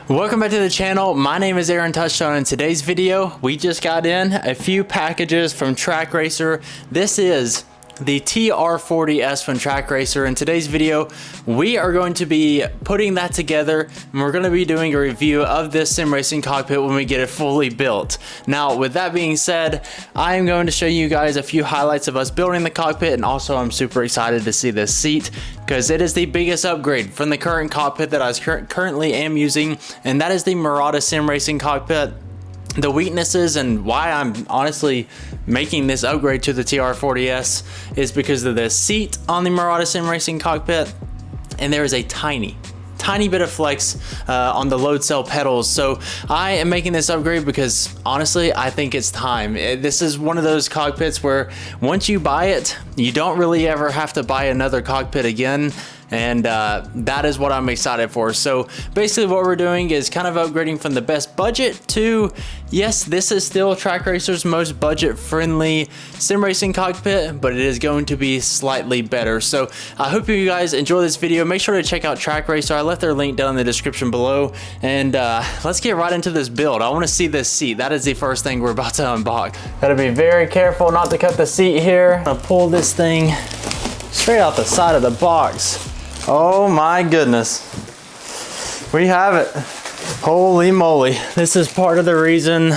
Welcome back to the channel. My name is Aaron Touchstone. In today's video, we just got in a few packages from Trak Racer. This is the TR40S from Trak Racer. In today's video, we are going to be putting that together and we're going to be doing a review of this sim racing cockpit when we get it fully built. Now, with that being said, I am going to show you guys a few highlights of us building the cockpit, and also I'm super excited to see this seat because it is the biggest upgrade from the current cockpit that I currently am using, and that is the Murata sim racing cockpit. The weaknesses and why I'm honestly making this upgrade to the TR40S is because of the seat on the Murata sim racing cockpit, and there is a tiny bit of flex on the load cell pedals. So I am making this upgrade because honestly I think it's time. This is one of those cockpits where once you buy it, you don't really ever have to buy another cockpit again, and that is what I'm excited for. So basically what we're doing is kind of upgrading from the best budget to, yes, this is still Trak Racer's most budget friendly sim racing cockpit, but it is going to be slightly better. So I hope you guys enjoy this video. Make sure to check out Trak Racer. I left their link down in the description below, and let's get right into this build. I want to see this seat. That is the first thing we're about to unbox. Gotta be very careful not to cut the seat here. I'm gonna pull this thing straight out the side of the box. Oh my goodness, we have it. Holy moly. This is part of the reason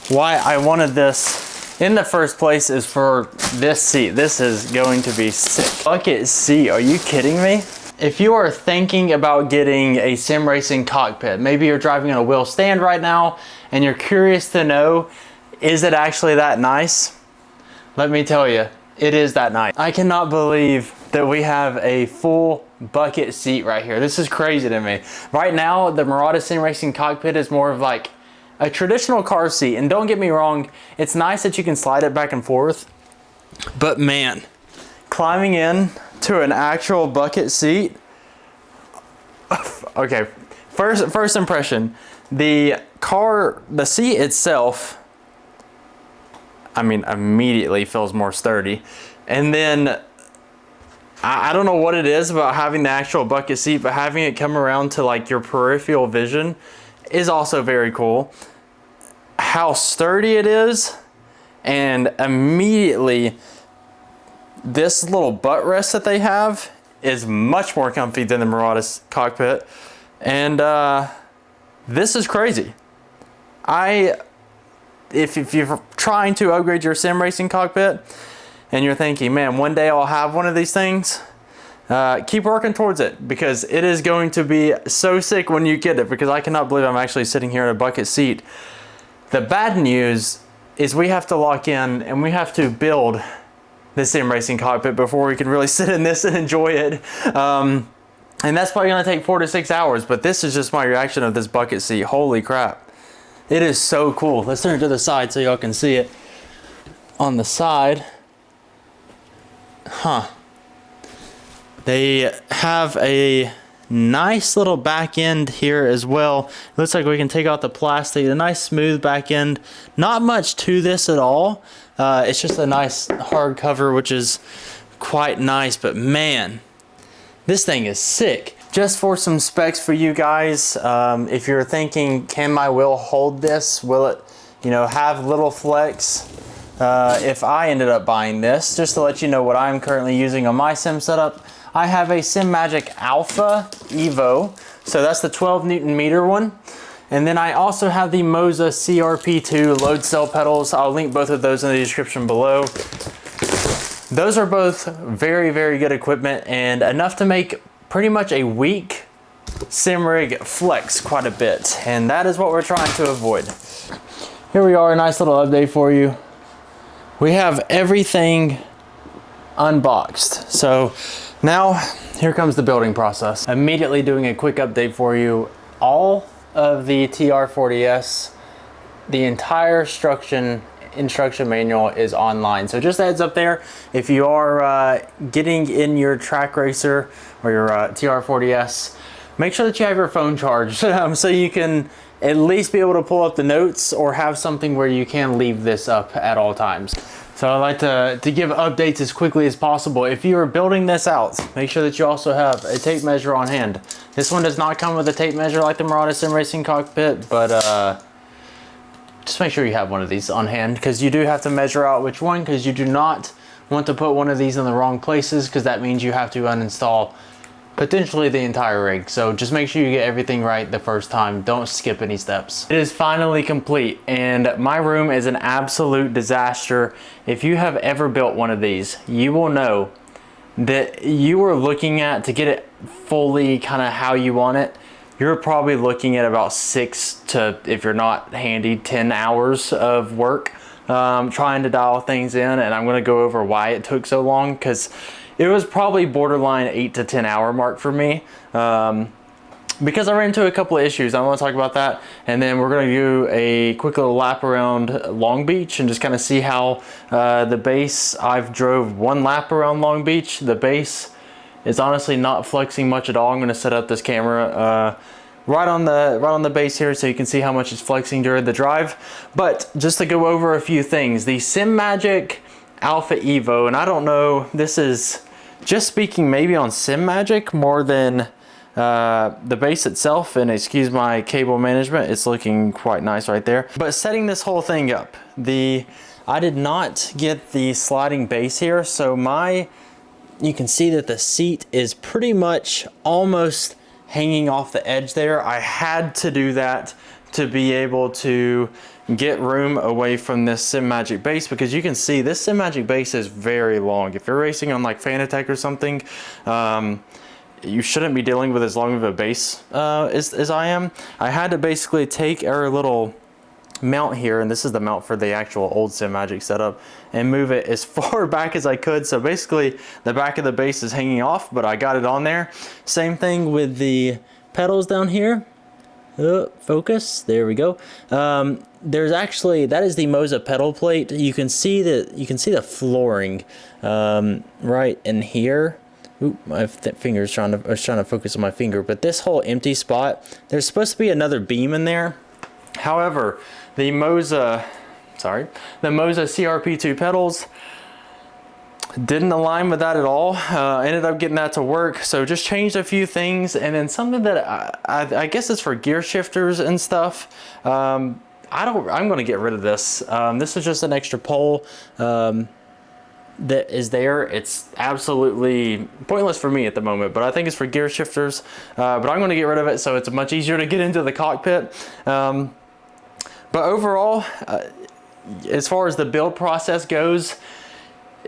why I wanted this in the first place, is for this seat. This is going to be sick. Bucket seat, are you kidding me? If you are thinking about getting a sim racing cockpit, maybe you're driving on a wheel stand right now and you're curious to know, is it actually that nice? Let me tell you, it is that nice. I cannot believe that we have a full bucket seat right here. This is crazy to me. Right now, the Murata sim racing cockpit is more of like a traditional car seat. And don't get me wrong, it's nice that you can slide it back and forth. But man, climbing in to an actual bucket seat. Okay, first impression. The seat itself, I mean, immediately feels more sturdy. And then I don't know what it is about having the actual bucket seat, but having it come around to like your peripheral vision is also very cool. How sturdy it is, and immediately this little butt rest that they have is much more comfy than the Murata's cockpit. And this is crazy. If you're trying to upgrade your sim racing cockpit and you're thinking, man, one day I'll have one of these things, keep working towards it, because it is going to be so sick when you get it, because I cannot believe I'm actually sitting here in a bucket seat. The bad news is we have to lock in and we have to build the sim racing cockpit before we can really sit in this and enjoy it. And that's probably gonna take 4 to 6 hours, but this is just my reaction of this bucket seat. Holy crap. It is so cool. Let's turn it to the side so y'all can see it. On the side, they have a nice little back end here as well. It looks like we can take out the plastic. A nice smooth back end. Not much to this at all. It's just a nice hard cover, which is quite nice, but man, this thing is sick. Just for some specs for you guys, if you're thinking, can my wheel hold this? Will it, have little flex? If I ended up buying this, just to let you know what I'm currently using on my sim setup, I have a SimMagic Alpha Evo, so that's the 12 Newton meter one. And then I also have the Moza CRP2 load cell pedals. I'll link both of those in the description below. Those are both very, very good equipment, and enough to make pretty much a weak sim rig flex quite a bit. And that is what we're trying to avoid. Here we are, a nice little update for you. We have everything unboxed. So now here comes the building process. Immediately doing a quick update for you. All of the TR40S, the entire instruction manual is online. So just a heads up there, if you are getting in your Trak Racer or your TR40S, make sure that you have your phone charged so you can at least be able to pull up the notes or have something where you can leave this up at all times. So I like to give updates as quickly as possible. If you are building this out, make sure that you also have a tape measure on hand. This one does not come with a tape measure like the Murata Sim Racing cockpit, but just make sure you have one of these on hand, because you do have to measure out which one, because you do not want to put one of these in the wrong places, because that means you have to uninstall potentially the entire rig. So just make sure you get everything right the first time. Don't skip any steps. It is finally complete, and my room is an absolute disaster. If you have ever built one of these, you will know that you are looking at, to get it fully kind of how you want it, you're probably looking at about 6 to, if you're not handy, 10 hours of work trying to dial things in. And I'm going to go over why it took so long, because it was probably borderline 8 to 10 hour mark for me, because I ran into a couple of issues. I want to talk about that, and then we're going to do a quick little lap around Long Beach and just kind of see how the base. I've drove 1 lap around Long Beach. The base is honestly not flexing much at all. I'm going to set up this camera right on the base here so you can see how much it's flexing during the drive. But just to go over a few things, the SimMagic Alpha Evo, and I don't know, this is just speaking maybe on SimMagic more than the base itself, and excuse my cable management, it's looking quite nice right there. But setting this whole thing up, I did not get the sliding base here, so you can see that the seat is pretty much almost hanging off the edge there. I had to do that to be able to get room away from this SimMagic base, because you can see this SimMagic base is very long. If you're racing on like Fanatec or something, you shouldn't be dealing with as long of a base as I am. I had to basically take our little mount here, and this is the mount for the actual old SimMagic setup, and move it as far back as I could. So basically the back of the base is hanging off, but I got it on there. Same thing with the pedals down here. Focus, there we go. There's actually, that is the Moza pedal plate. You can see the flooring right in here. Ooh, my finger's I was trying to focus on my finger, but this whole empty spot, there's supposed to be another beam in there. However, the Moza CRP2 pedals didn't align with that at all. Ended up getting that to work, so just changed a few things, and then something that I guess is for gear shifters and stuff. I'm going to get rid of this. This is just an extra pole that is there. It's absolutely pointless for me at the moment, but I think it's for gear shifters. But I'm going to get rid of it so it's much easier to get into the cockpit. But overall, as far as the build process goes,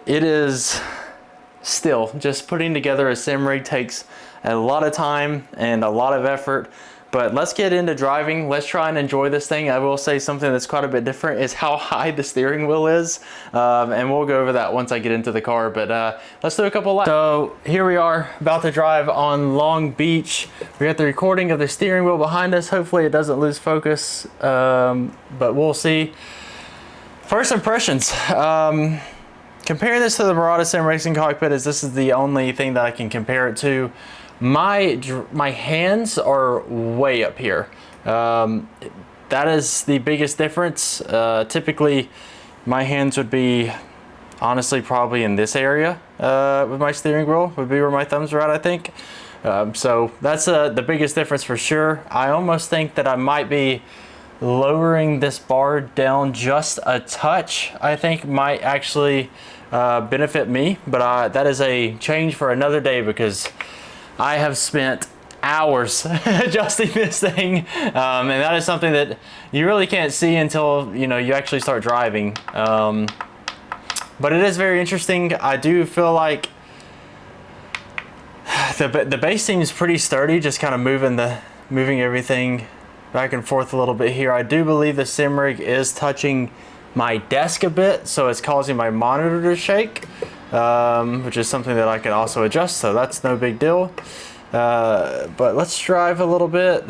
it is still just putting together a sim rig takes a lot of time and a lot of effort. But let's get into driving. Let's try and enjoy this thing. I will say something that's quite a bit different is how high the steering wheel is. And we'll go over that once I get into the car. But let's do a couple laps. So here we are about to drive on Long Beach. We got the recording of the steering wheel behind us. Hopefully it doesn't lose focus, but we'll see. First impressions. Comparing this to the Murata Sim Racing cockpit, as this is the only thing that I can compare it to. My hands are way up here. That is the biggest difference. Typically my hands would be honestly probably in this area with my steering wheel, would be where my thumbs are at, I think. So that's the biggest difference for sure. I almost think that I might be lowering this bar down just a touch. I think might actually benefit me, but that is a change for another day, because I have spent hours adjusting this thing, and that is something that you really can't see until you actually start driving. But it is very interesting. I do feel like the base seems pretty sturdy, just kind of moving everything back and forth a little bit here. I do believe the sim rig is touching my desk a bit, so it's causing my monitor to shake, which is something that I can also adjust, so that's no big deal. But let's drive a little bit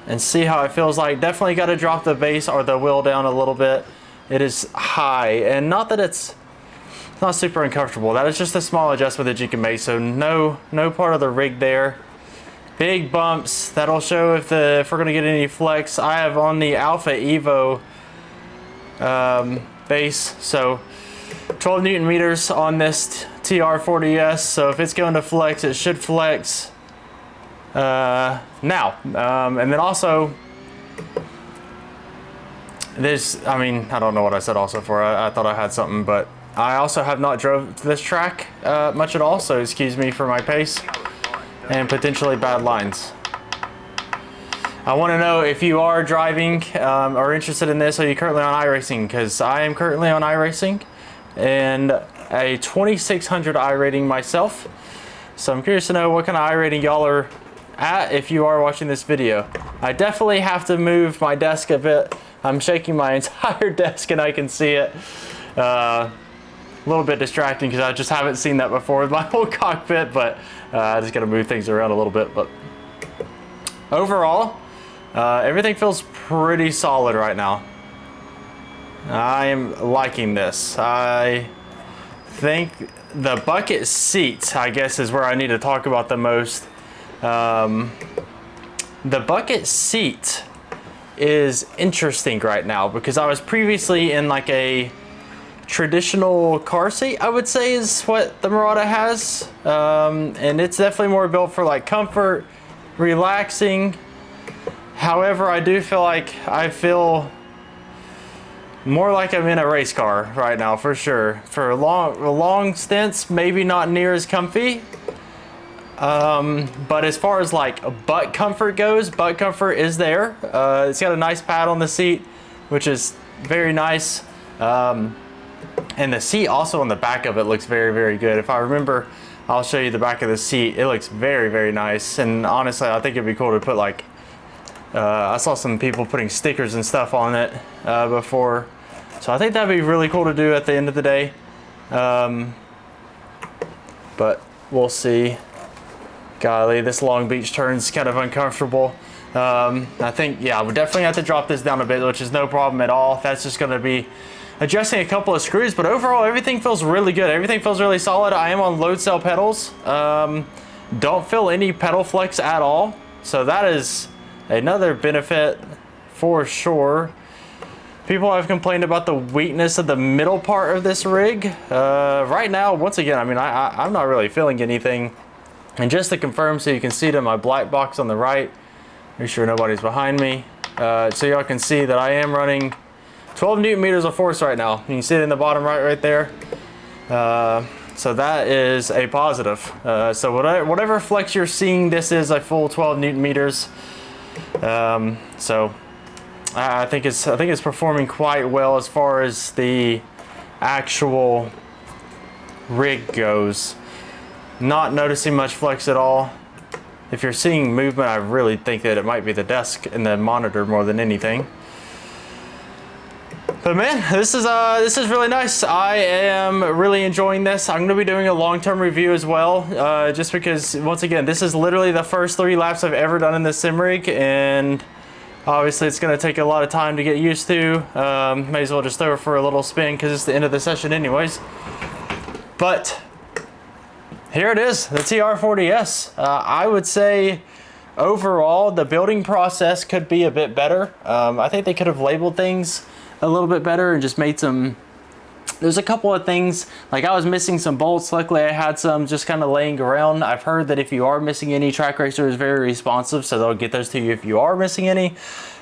and see how it feels like. Definitely got to drop the base or the wheel down a little bit. It is high, and not that it's not super uncomfortable. That is just a small adjustment that you can make, so no part of the rig there big bumps. That'll show if we're gonna get any flex. I have on the Alpha Evo base, so 12 Newton meters on this TR40S. So if it's going to flex, it should flex now. And then also, I mean, I don't know what I said also for. I thought I had something, but I also have not drove this track much at all, so excuse me for my pace and potentially bad lines. I want to know if you are driving or interested in this. Are you currently on iRacing? Because I am currently on iRacing and a 2600 iRating myself. So I'm curious to know what kind of iRating y'all are at if you are watching this video. I definitely have to move my desk a bit. I'm shaking my entire desk and I can see it. A little bit distracting because I just haven't seen that before with my whole cockpit, but I just got to move things around a little bit. But overall, everything feels pretty solid right now. I am liking this. I think the bucket seats, I guess, is where I need to talk about the most. The bucket seat is interesting right now because I was previously in like a traditional car seat, I would say, is what the Murata has, and it's definitely more built for like comfort, relaxing. However, I do feel like I feel more like I'm in a race car right now, for sure. For long stints, maybe not near as comfy, but as far as like butt comfort goes, butt comfort is there. It's got a nice pad on the seat, which is very nice. And the seat also on the back of it looks very, very good. If I remember, I'll show you the back of the seat. It looks very, very nice. And honestly, I think it'd be cool to put like, I saw some people putting stickers and stuff on it before. So I think that'd be really cool to do at the end of the day. But we'll see. Golly, this Long Beach turn's kind of uncomfortable. I think, yeah, we'll definitely have to drop this down a bit, which is no problem at all. That's just gonna be adjusting a couple of screws, but overall everything feels really good. Everything feels really solid. I am on load cell pedals. Don't feel any pedal flex at all. So that is another benefit for sure. People have complained about the weakness of the middle part of this rig. Right now, once again, I mean, I'm not really feeling anything. And just to confirm, so you can see it in my black box on the right, make sure nobody's behind me. So y'all can see that I am running 12 Newton meters of force right now. You can see it in the bottom right there. So that is a positive. So whatever flex you're seeing, this is a full 12 Newton meters. So I think it's performing quite well as far as the actual rig goes. Not noticing much flex at all. If you're seeing movement, I really think that it might be the desk and the monitor more than anything. But man, this is really nice. I am really enjoying this. I'm gonna be doing a long-term review as well, just because, once again, this is literally the first 3 laps I've ever done in this sim rig, and obviously it's gonna take a lot of time to get used to. May as well just throw it for a little spin because it's the end of the session anyways. But here it is, the TR40S. I would say overall the building process could be a bit better. I think they could have labeled things a little bit better and just made some, there's a couple of things, like I was missing some bolts. Luckily I had some just kind of laying around. I've heard that if you are missing any, Trak Racer is very responsive, so they'll get those to you if you are missing any.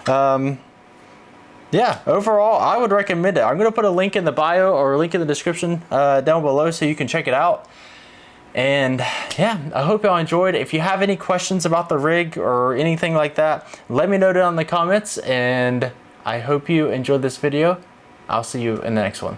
Yeah, overall I would recommend it. I'm gonna put a link in the bio or a link in the description down below so you can check it out. And yeah, I hope y'all enjoyed. If you have any questions about the rig or anything like that, let me know down in the comments, and I hope you enjoyed this video. I'll see you in the next one.